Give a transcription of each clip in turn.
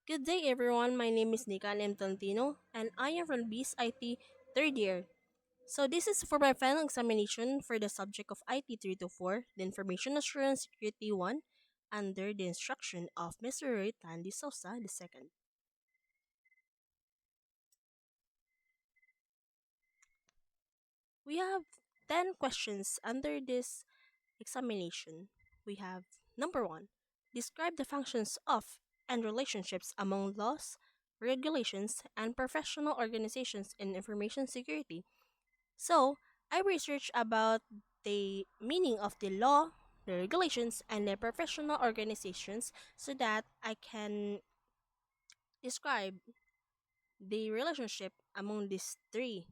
Good day, everyone. My name is Nika M. Tolentino, and I am from BIS IT third year. So, this is for my final examination for the subject of IT 324, the Information Assurance Security 1, under the instruction of Mr. Roy Tandy Sosa II. We have 10 questions under this examination. We have number 1. Describe the functions of and relationships among laws, regulations, and professional organizations in information security. So, I researched about the meaning of the law, the regulations, and the professional organizations so that I can describe the relationship among these three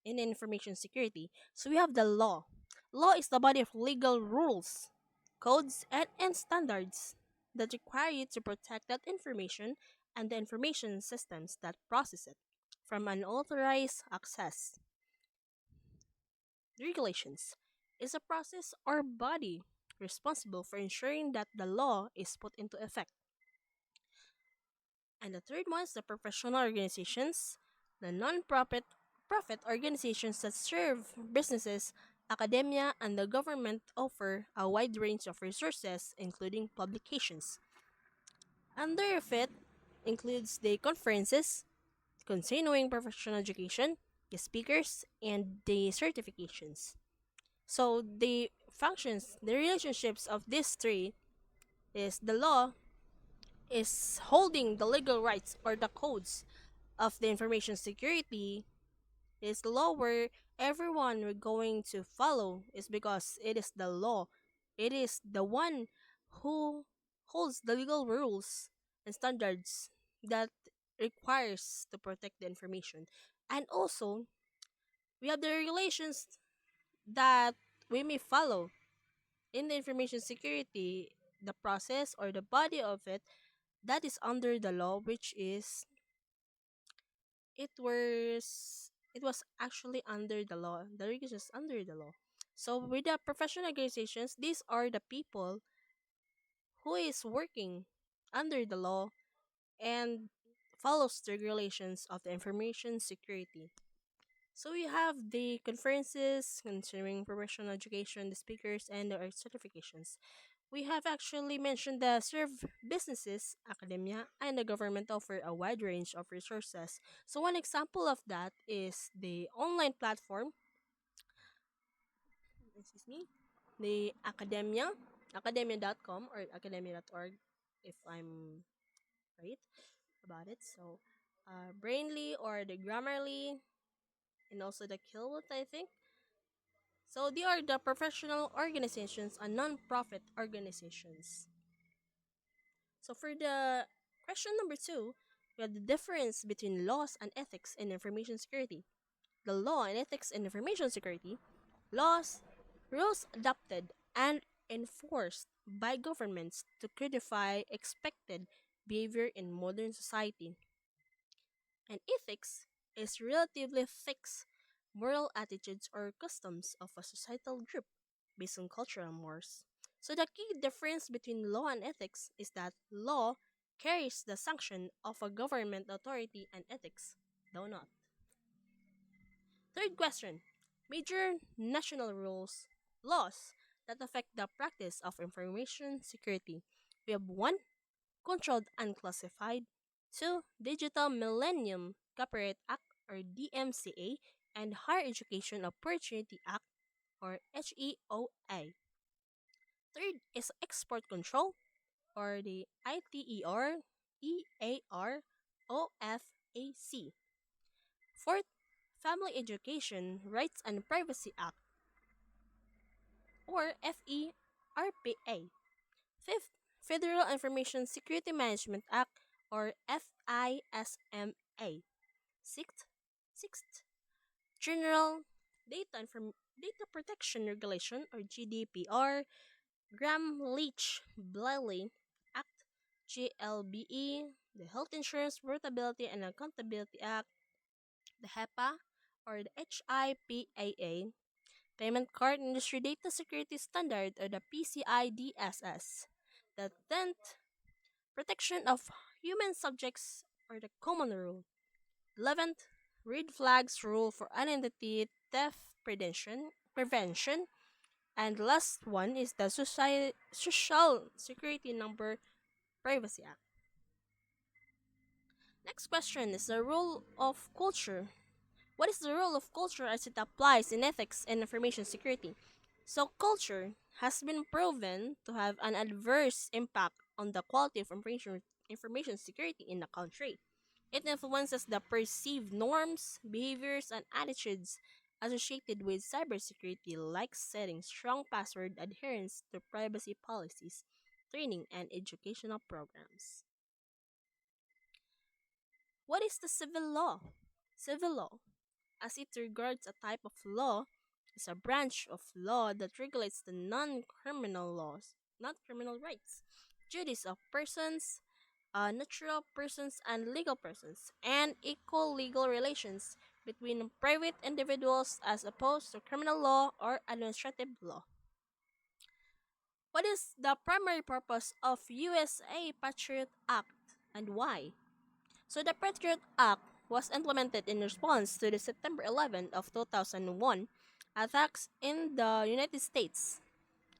in information security. So, we have the law. Law is the body of legal rules, codes, and standards that require you to protect that information and the information systems that process it from unauthorized access. Regulations is a process or body responsible for ensuring that the law is put into effect. And the third one is the professional organizations, the non-profit organizations that serve businesses, academia, and the government offer a wide range of resources, including publications. Under it includes the conferences, continuing professional education, the speakers, and the certifications. So the functions, the relationships of these three is the law is holding the legal rights or the codes of the information security is the law where everyone we're going to follow is because it is the law. It is the one who holds the legal rules and standards that requires to protect the information. And also, we have the regulations that we may follow in the information security, the process or the body of it that is under the law, which is it was actually under the law. The regulations under the law. So with the professional organizations, these are the people who is working under the law and follows the regulations of the information security. So we have the conferences concerning professional education, the speakers, and the certifications. We have actually mentioned that serve businesses, academia, and the government offer a wide range of resources. So one example of that is the online platform, excuse me, the academia.com or academia.org if I'm right about it. So Brainly or the Grammarly and also the Killwood, I think. So they are the professional organizations and non-profit organizations. So for the question number 2, we have the difference between laws and ethics in information security. The law and ethics in information security, laws, rules adopted and enforced by governments to codify expected behavior in modern society. And ethics is relatively fixed moral attitudes or customs of a societal group based on cultural mores. So the key difference between law and ethics is that law carries the sanction of a government authority and ethics do not. Third question. Major national rules, laws that affect the practice of information security. We have 1. Controlled Unclassified, 2. Digital Millennium Copyright Act or DMCA, and Higher Education Opportunity Act or HEOA. Third is Export Control or the ITER EAROFAC. Fourth, Family Education Rights and Privacy Act or FERPA. Fifth, Federal Information Security Management Act or FISMA. Sixth, General Data Protection Regulation or GDPR, Gramm-Leach-Bliley Act, GLBE, the Health Insurance Portability and Accountability Act, the HEPA or the HIPAA, Payment Card Industry Data Security Standard or the PCI DSS. The 10th protection of human subjects or the common rule. 11th, red flags rule for identity theft prevention. And the last one is the Social Security Number Privacy Act. Next question is the role of culture. What is the role of culture as it applies in ethics and information security? So, culture has been proven to have an adverse impact on the quality of information security in the country. It influences the perceived norms, behaviors, and attitudes associated with cybersecurity, like setting strong password adherence to privacy policies, training, and educational programs. What is the civil law? Civil law, as it regards a type of law, is a branch of law that regulates the non-criminal laws, not criminal rights, duties of persons, natural persons and legal persons, and equal legal relations between private individuals as opposed to criminal law or administrative law. What is the primary purpose of USA Patriot Act and why? So the Patriot Act was implemented in response to the September 11th of 2001 attacks in the United States.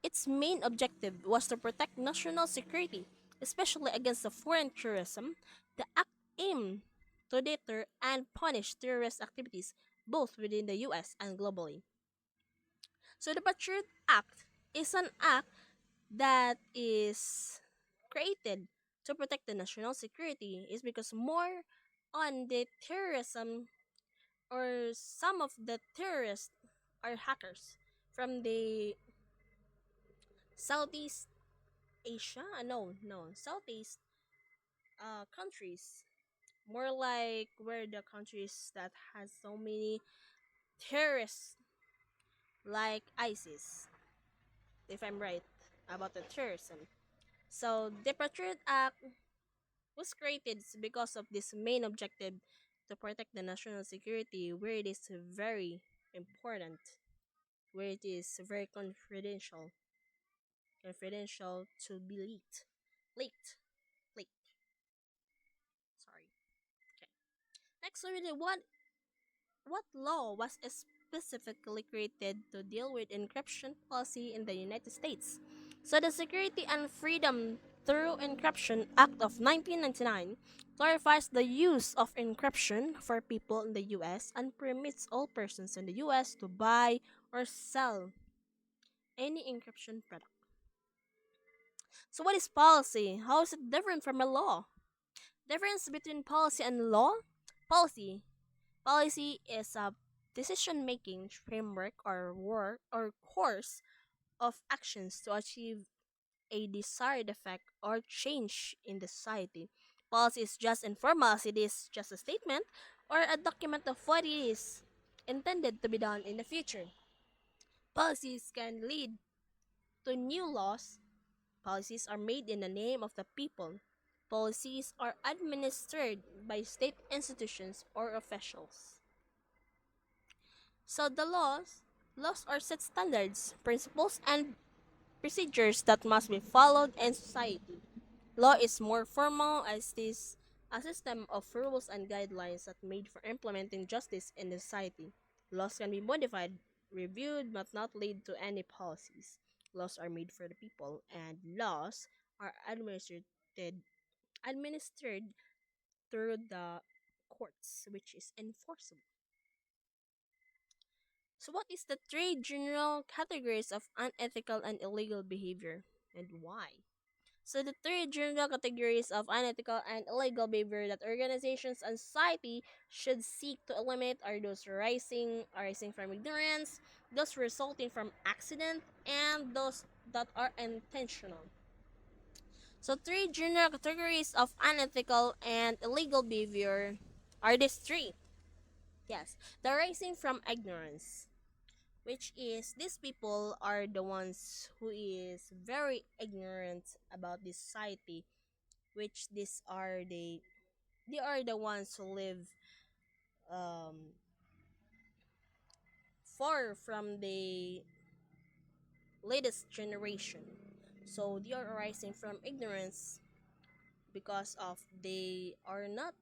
Its main objective was to protect national security, especially against the foreign terrorism. The act aimed to deter and punish terrorist activities both within the US and globally. So the Patriot Act is an act that is created to protect the national security is because more on the terrorism or some of the terrorists are hackers from the Southeast Asia? No, Southeast countries. More like where the countries that has so many terrorists, like ISIS, if I'm right about the terrorism. So the Patriot Act was created because of this main objective to protect the national security, where it is very important, where it is very confidential to be leaked, leaked. Sorry. Okay. Next, we read what law was specifically created to deal with encryption policy in the United States? So, the Security and Freedom Through Encryption Act of 1999 clarifies the use of encryption for people in the US and permits all persons in the US to buy or sell any encryption product. So, what is policy? How is it different from a law? Difference between policy and law? Policy Policy is a decision-making framework or work or course of actions to achieve a desired effect or change in the society. Policy is just informal as it is just a statement or a document of what is intended to be done in the future. Policies can lead to new laws. Policies are made in the name of the people. Policies are administered by state institutions or officials. So the laws are set standards, principles, and procedures that must be followed in society. Law is more formal as it is a system of rules and guidelines that made for implementing justice in the society. Laws can be modified, reviewed, but not lead to any policies. Laws are made for the people, and laws are administered through the courts, which is enforceable. So, what is the three general categories of unethical and illegal behavior, and why? So, the three general categories of unethical and illegal behavior that organizations and society should seek to eliminate are those arising from ignorance, those resulting from accident, and those that are intentional. So, three general categories of unethical and illegal behavior are these three. Yes, the arising from ignorance, which is these people are the ones who is very ignorant about this society, which they are the ones who live um far from the latest generation, so they are arising from ignorance because of they are not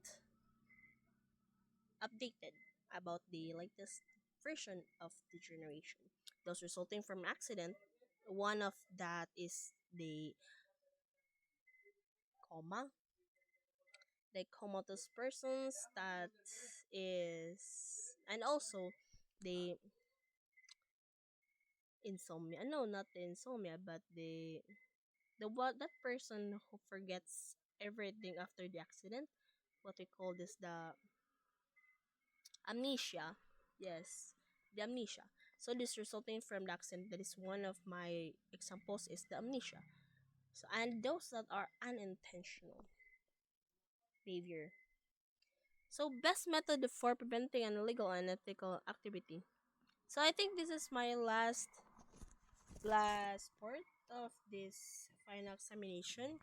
updated about the latest version of the generation. Those resulting from accident, one of that is coma, the comatose persons that is, and also the insomnia. No, not the insomnia, but the what that person who forgets everything after the accident. What we call this the amnesia. Yes, the amnesia. So this resulting from the accident, that is one of my examples is the amnesia. So and those that are unintentional behavior. So best method for preventing an illegal and unethical activity. So I think this is my last part of this final examination.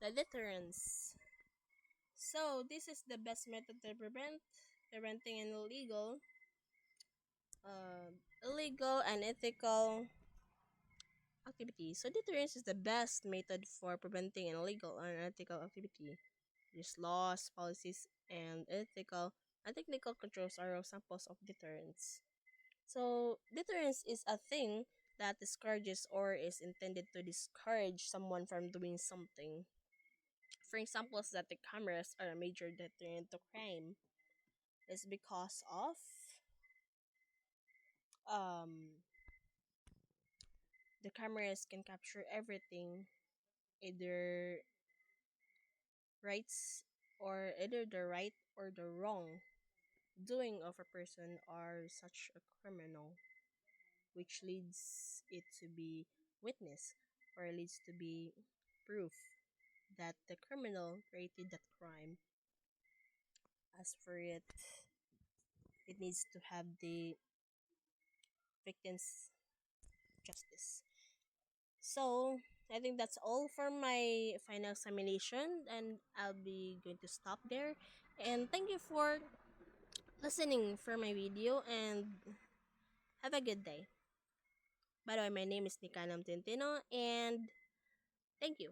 The deterrence. So this is the best method to preventing an illegal and ethical activity. So deterrence is the best method for preventing an illegal or unethical activity. These laws, policies, and ethical and technical controls are examples of deterrence. So deterrence is a thing that discourages or is intended to discourage someone from doing something. For example, is that the cameras are a major deterrent to crime is because of um the cameras can capture everything, either rights or either the right or the wrong doing of a person or such a criminal, which leads it to be witness or leads to be proof that the criminal created that crime. As for it, it needs to have the victim's justice. So I think that's all for my final examination, and I'll be going to stop there. And thank you for listening for my video, and have a good day. By the way, my name is Nikanam Tintino, and thank you.